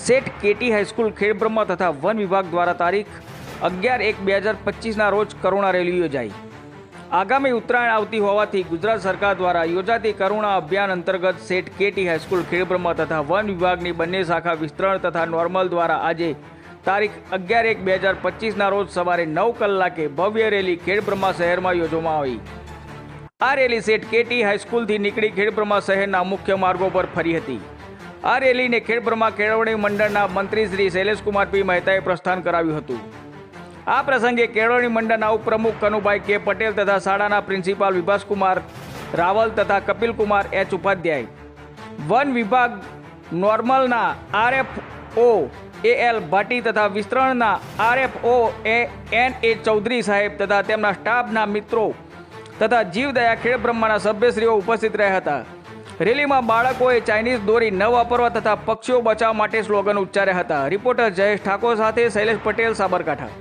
સેઠ KT high school Khedbrahma તથા one વિભાગ દ્વારા તારીખ 11/1/2025ના રોજ કરુણા રેલી યોજાઈ। આગામી ઉત્તરાયણ આવતી હોવાથી ગુજરાત સરકાર દ્વારા યોજાતી કરુણા અભિયાન અંતર્ગત સેઠ કેટી હાઈસ્કૂલ ખેડબ્રહ્મા તથા વન વિભાગની બંને શાખા વિસ્તરણ તથા નોર્મલ દ્વારા આજે તારીખ 11/1/2025ના રોજ સવારે 9 કલાકે ભવ્ય રેલી ખેડબ્રહ્મા શહેરમાં યોજવામાં આવી। આ રેલી સેઠ કેટી હાઈસ્કૂલથી નીકળી ખેડબ્રહ્મા શહેરના મુખ્ય માર્ગો પર ફરી હતી। આ રેલીને ખેડબ્રહ્મા કેળવણી મંડળના મંત્રી શ્રી શૈલેષકુમાર પી મહેતાએ પ્રસ્થાન કરાવ્યું હતું। આ પ્રસંગે કેળવણી મંડળના ઉપપ્રમુખ કનુભાઈ કે પટેલ તથા શાળાના પ્રિન્સિપાલ વિભાસકુમાર રાવલ તથા કપિલકુમાર એચ ઉપાધ્યાય, વન વિભાગ નોર્મલના RFO AL ભાટી તથા વિસ્તરણના RFO NA ચૌધરી સાહેબ તથા તેમના સ્ટાફના મિત્રો તથા જીવદયા ખેડબ્રહ્માના સભ્યશ્રીઓ ઉપસ્થિત રહ્યા હતા। રેલીમાં બાળકોએ ચાઇનીઝ દોરી ન વાપરવા તથા પક્ષીઓ બચાવવા માટે સ્લોગન ઉચ્ચાર્યા હતા। રિપોર્ટર જયેશ ઠાકોર સાથે શૈલેષ પટેલ, સાબરકાંઠા।